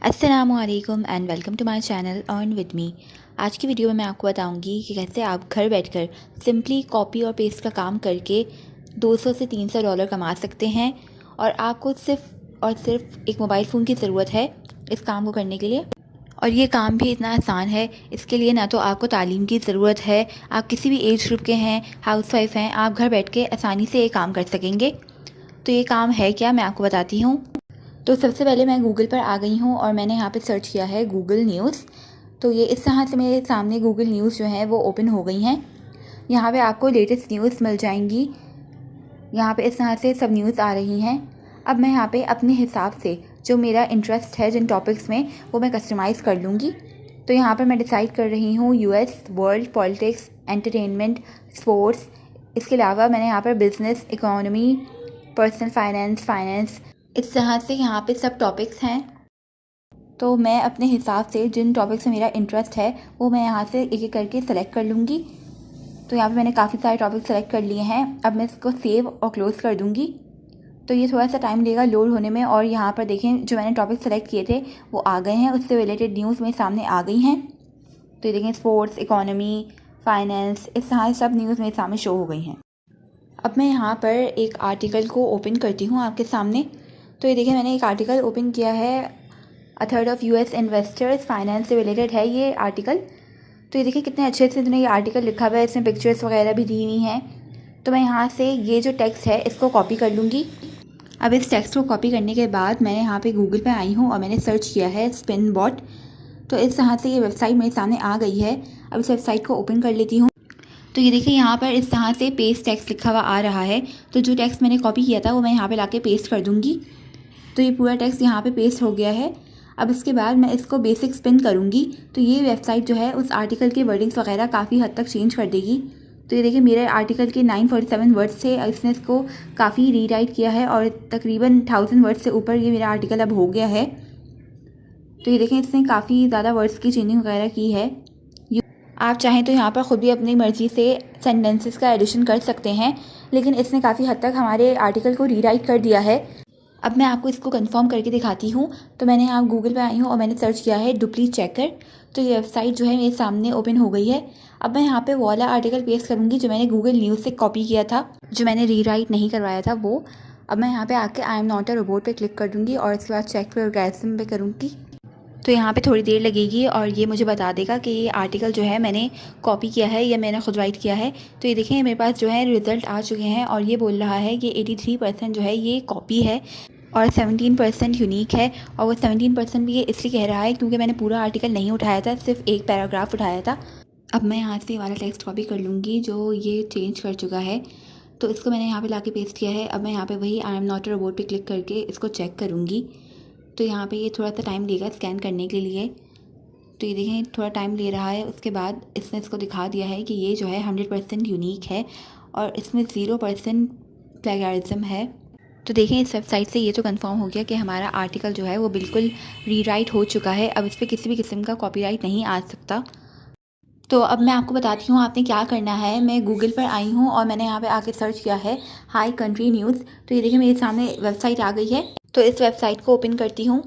अस्सलामुअलैकुम and welcome to my channel earn with me. आज की वीडियो में मैं आपको बताऊंगी कि कैसे आप घर बैठकर सिंपली कॉपी और पेस्ट का काम करके 200 से 300 डॉलर कमा सकते हैं। और आपको सिर्फ एक मोबाइल फ़ोन की ज़रूरत है इस काम को करने के लिए। और ये काम भी इतना आसान है, इसके लिए ना तो आपको तालीम की ज़रूरत है, आप किसी भी एज ग्रुप के हैं, हाउसवाइफ हैं, आप घर बैठ के आसानी से ये काम कर सकेंगे। तो ये काम है क्या, मैं आपको बताती हूँ। तो सबसे पहले मैं गूगल पर आ गई हूँ और मैंने यहाँ पे सर्च किया है गूगल न्यूज़। तो ये इस तरह से मेरे सामने गूगल न्यूज़ जो है वो ओपन हो गई हैं। यहाँ पे आपको लेटेस्ट न्यूज़ मिल जाएंगी। यहाँ पे इस तरह से सब न्यूज़ आ रही हैं। अब मैं यहाँ पे अपने हिसाब से जो मेरा इंटरेस्ट है जिन टॉपिक्स में, वो मैं कस्टमाइज़ कर लूँगी। तो यहाँ पर मैं डिसाइड कर रही हूँ US, world politics, entertainment, sports. इसके अलावा मैंने यहाँ पर बिज़नेस, इकोनॉमी, पर्सनल फाइनेंस, इस तरह से यहाँ पे सब टॉपिक्स हैं। तो मैं अपने हिसाब से जिन टॉपिक्स में मेरा इंटरेस्ट है वो मैं यहाँ से एक एक करके सेलेक्ट कर लूँगी। तो यहाँ पे मैंने काफ़ी सारे टॉपिक सेलेक्ट कर लिए हैं। अब मैं इसको सेव और क्लोज़ कर दूँगी। तो ये थोड़ा सा टाइम लेगा लोड होने में। और यहाँ पर देखें, जो मैंने टॉपिक सेलेक्ट किए थे वो आ गए हैं, उससे रिलेटेड न्यूज़ मेरे सामने आ गई हैं। तो ये देखें, स्पोर्ट्स, इकोनॉमी, फाइनेंस, इस तरह से सब न्यूज़ मेरे सामने शो हो गई हैं। अब मैं यहाँ पर एक आर्टिकल को ओपन करती हूँ आपके सामने। तो ये देखिए, मैंने एक आर्टिकल ओपन किया है, a third of US investors, finance से रिलेटेड है ये आर्टिकल। तो ये देखिए कितने अच्छे से इन्होंने ये आर्टिकल लिखा हुआ है, इसमें पिक्चर्स वगैरह भी दी हुई हैं। तो मैं यहाँ से ये जो टेक्स्ट है इसको कॉपी कर लूँगी। अब इस टेक्स्ट को कॉपी करने के बाद मैंने यहाँ पे गूगल पे आई हूँ और मैंने सर्च किया है स्पिन बॉट। तो इस तरह से ये वेबसाइट मेरे सामने आ गई है। अब इस वेबसाइट को ओपन कर लेती हूँ। तो ये देखिए, यहाँ पर इस तरह से पेस्ट टेक्स्ट लिखा हुआ आ रहा है। तो जो टेक्स्ट मैंने कॉपी किया था वो मैं यहाँ पे लाके पेस्ट कर दूँगी। तो ये पूरा टेक्स्ट यहाँ पे पेस्ट हो गया है। अब इसके बाद मैं इसको बेसिक स्पिन करूँगी। तो ये वेबसाइट जो है उस आर्टिकल के वर्डिंग्स वगैरह काफ़ी हद तक चेंज कर देगी। तो ये देखिए, मेरे आर्टिकल के 947 वर्ड्स थे, इसने इसको काफ़ी रीराइट किया है और तकरीबन 1000 वर्ड्स से ऊपर ये मेरा आर्टिकल अब हो गया है। तो ये देखें, इसने काफ़ी ज़्यादा वर्ड्स की चेंजिंग वगैरह की है। आप चाहें तो यहाँ पर ख़ुद भी अपनी मर्ज़ी से सेंटेंसेस का एडिशन कर सकते हैं, लेकिन इसने काफ़ी हद तक हमारे आर्टिकल को रीराइट कर दिया है। अब मैं आपको इसको कंफर्म करके दिखाती हूँ। तो मैंने यहाँ गूगल पे आई हूँ और मैंने सर्च किया है डुप्ली चेकर। तो ये वेबसाइट जो है मेरे सामने ओपन हो गई है। अब मैं यहाँ पे वो वाला आर्टिकल पेस्ट करूँगी जो मैंने गूगल न्यूज़ से कॉपी किया था, जो मैंने रीराइट नहीं करवाया था वो। अब मैं यहाँ पे आके I am not a robot पे क्लिक कर दूँगी और इसके बाद चेक ऑर्गेनिज्म पे करूँगी। तो यहाँ पे थोड़ी देर लगेगी और ये मुझे बता देगा कि ये आर्टिकल जो है मैंने कॉपी किया है या मैंने खुद राइट किया है। तो ये देखें, मेरे पास जो है रिज़ल्ट आ चुके हैं और ये बोल रहा है कि 83% जो है ये कॉपी है और 17% यूनिक है। और वो 17% भी ये इसलिए कह रहा है क्योंकि मैंने पूरा आर्टिकल नहीं उठाया था, सिर्फ एक पैराग्राफ उठाया था। अब मैं यहाँ से वाला टेक्स्ट कॉपी कर लूँगी जो ये चेंज कर चुका है। तो इसको मैंने यहाँ पे लाके पेस्ट किया है। अब मैं यहाँ पे वही I am not a robot पे क्लिक करके इसको चेक करूँगी। तो यहाँ पे ये थोड़ा सा टाइम लेगा स्कैन करने के लिए। तो ये देखें, थोड़ा टाइम ले रहा है। उसके बाद इसने इसको दिखा दिया है कि ये जो है 100% यूनिक है और इसमें 0% प्लेगरिज्म है। तो देखें, इस वेबसाइट से ये तो कंफर्म हो गया कि हमारा आर्टिकल जो है वो बिल्कुल रीराइट हो चुका है। अब इस पर किसी भी किस्म का कॉपीराइट नहीं आ सकता। तो अब मैं आपको बताती हूँ आपने क्या करना है। मैं गूगल पर आई हूँ और मैंने यहाँ पे आके सर्च किया है हाई कंट्री न्यूज़। तो ये देखिए, मेरे सामने वेबसाइट आ गई है। तो इस वेबसाइट को ओपन करती हूँ।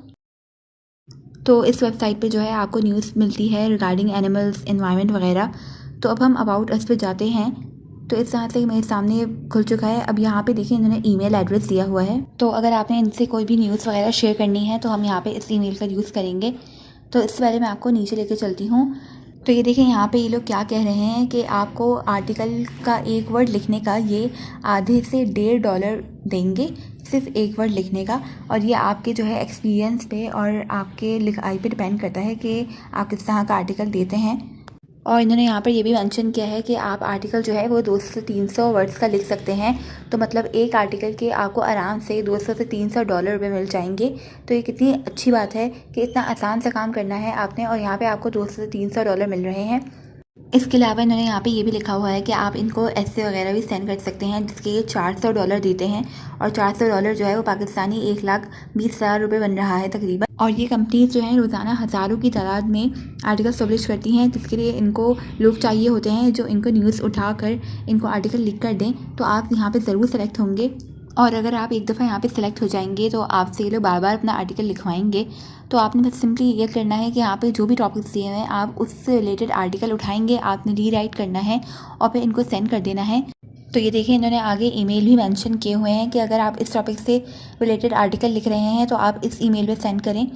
तो इस वेबसाइट पे जो है आपको न्यूज़ मिलती है रिगार्डिंग एनिमल्स, एनवायरनमेंट वगैरह। तो अब हम अबाउट अस पे जाते हैं। तो इस तरह से मेरे सामने खुल चुका है। अब यहाँ पे देखिए, इन्होंने ईमेल एड्रेस दिया हुआ है। तो अगर आपने इनसे कोई भी न्यूज़ वगैरह शेयर करनी है तो हम यहाँ पे इस ईमेल का यूज़ करेंगे। तो इससे पहले मैं आपको नीचे लेके चलती हूँ। तो ये देखिए, यहाँ पे ये लोग क्या कह रहे हैं कि आपको आर्टिकल का एक वर्ड लिखने का ये आधे से $1.5 देंगे, सिर्फ एक वर्ड लिखने का। और ये आपके जो है एक्सपीरियंस पे और आपके लिखाई पे डिपेंड करता है कि आप किस तरह का आर्टिकल देते हैं। और इन्होंने यहाँ पर ये भी मेंशन किया है कि आप आर्टिकल जो है वो 200 से 300 वर्ड्स का लिख सकते हैं। तो मतलब एक आर्टिकल के आपको आराम से 200 से 300 डॉलर रुपये मिल जाएंगे। तो ये कितनी अच्छी बात है कि इतना आसान सा काम करना है आपने और यहाँ पे आपको 200 से 300 डॉलर मिल रहे हैं। इसके अलावा इन्होंने यहाँ पे ये भी लिखा हुआ है कि आप इनको ऐसे वगैरह भी सेंड कर सकते हैं जिसके ये $400 देते हैं। और $400 जो है वो पाकिस्तानी 1,20,000 रुपये बन रहा है तकरीबन। और ये कंपनीज जो हैं रोज़ाना हज़ारों की तादाद में आर्टिकल्स पब्लिश करती हैं, जिसके लिए इनको लोग चाहिए होते हैं जो इनको न्यूज़ उठा कर इनको आर्टिकल लिख कर दें। तो आप यहाँ पर ज़रूर सेलेक्ट होंगे और अगर आप एक दफ़ा यहाँ पे सिलेक्ट हो जाएंगे तो आपसे ये लोग बार बार अपना आर्टिकल लिखवाएंगे। तो आपने बस सिंपली ये करना है कि यहाँ पे जो भी टॉपिक्स दिए हुए हैं आप उससे रिलेटेड आर्टिकल उठाएंगे, आपने रीराइट करना है और फिर इनको सेंड कर देना है। तो ये देखिए इन्होंने आगे ईमेल भी मेंशन किए हुए हैं कि अगर आप इस टॉपिक से रिलेटेड आर्टिकल लिख रहे हैं तो आप इस ईमेल पे सेंड करें।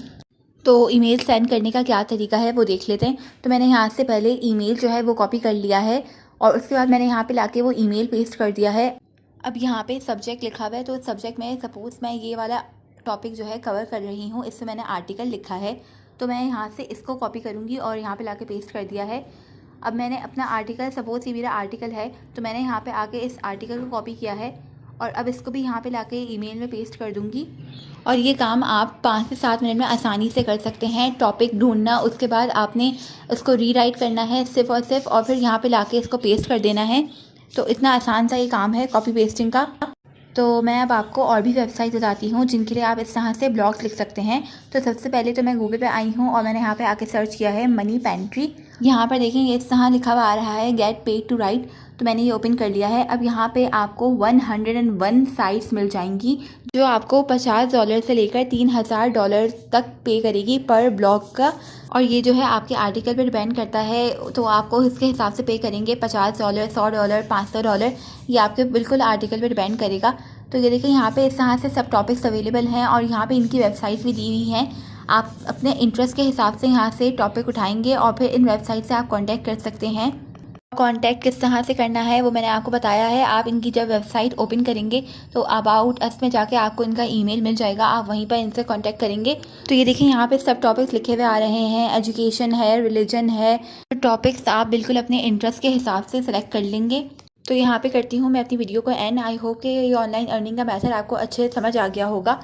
तो ईमेल सेंड करने का क्या तरीका है वो देख लेते हैं। तो मैंने यहाँ से पहले ईमेल जो है वो कॉपी कर लिया है और उसके बाद मैंने यहाँ पे लाके वो ईमेल पेस्ट कर दिया है। अब यहाँ पे सब्जेक्ट लिखा हुआ है, तो सब्जेक्ट में सपोज़ मैं ये वाला टॉपिक जो है कवर कर रही हूँ, इससे मैंने आर्टिकल लिखा है, तो मैं यहाँ से इसको कॉपी करूँगी और यहाँ पे लाके पेस्ट कर दिया है। अब मैंने अपना आर्टिकल, सपोज़ ये मेरा आर्टिकल है, तो मैंने यहाँ पे आके इस आर्टिकल को कॉपी किया है और अब इसको भी यहाँ पे लाके ईमेल में पेस्ट कर दूँगी। और ये काम आप 5 से 7 मिनट में आसानी से कर सकते हैं। टॉपिक ढूंढना, उसके बाद आपने उसको रीराइट करना है सिर्फ़ और सिर्फ, और फिर यहाँ पे लाके इसको पेस्ट कर देना है। तो इतना आसान सा ये काम है कॉपी पेस्टिंग का। तो मैं अब आपको और भी वेबसाइट बताती हूँ जिनके लिए आप इस तरह से ब्लॉग्स लिख सकते हैं। तो सबसे पहले तो मैं गूगल पे आई हूँ और मैंने यहाँ पे आके सर्च किया है मनी पेंट्री। यहाँ पर देखें ये इस तरह लिखा हुआ आ रहा है गेट पेड टू राइट, तो मैंने ये ओपन कर लिया है। अब यहाँ पे आपको 101 साइट्स मिल जाएंगी जो आपको $50 से लेकर $3000 तक पे करेगी पर ब्लॉग का। और ये जो है आपके आर्टिकल पर डिपेंड करता है, तो आपको इसके हिसाब से पे करेंगे $50, $100, $500, ये आपके बिल्कुल आर्टिकल पर डिपेंड करेगा। तो ये देखिए यहाँ पे इस तरह से सब टॉपिक्स अवेलेबल हैं और यहाँ पे इनकी वेबसाइट भी दी हुई हैं। आप अपने इंटरेस्ट के हिसाब से यहाँ से टॉपिक उठाएंगे और फिर इन वेबसाइट से आप कांटेक्ट कर सकते हैं। कांटेक्ट किस तरह से करना है वो मैंने आपको बताया है। आप इनकी जब वेबसाइट ओपन करेंगे तो अबाउट अस में जाके आपको इनका ईमेल मिल जाएगा, आप वहीं पर इनसे कांटेक्ट करेंगे। तो ये देखिए यहाँ पे सब टॉपिक्स लिखे हुए आ रहे हैं, एजुकेशन है, रिलीजन है। तो टॉपिक्स आप बिल्कुल अपने इंटरेस्ट के हिसाब से सिलेक्ट कर लेंगे। तो यहाँ पे करती हूँ मैं अपनी वीडियो को एंड। आई होप कि ये ऑनलाइन अर्निंग का मेथड आपको अच्छे से समझ आ गया होगा।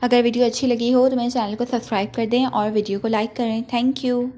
अगर वीडियो अच्छी लगी हो तो मेरे चैनल को सब्सक्राइब कर दें और वीडियो को लाइक करें। Thank you.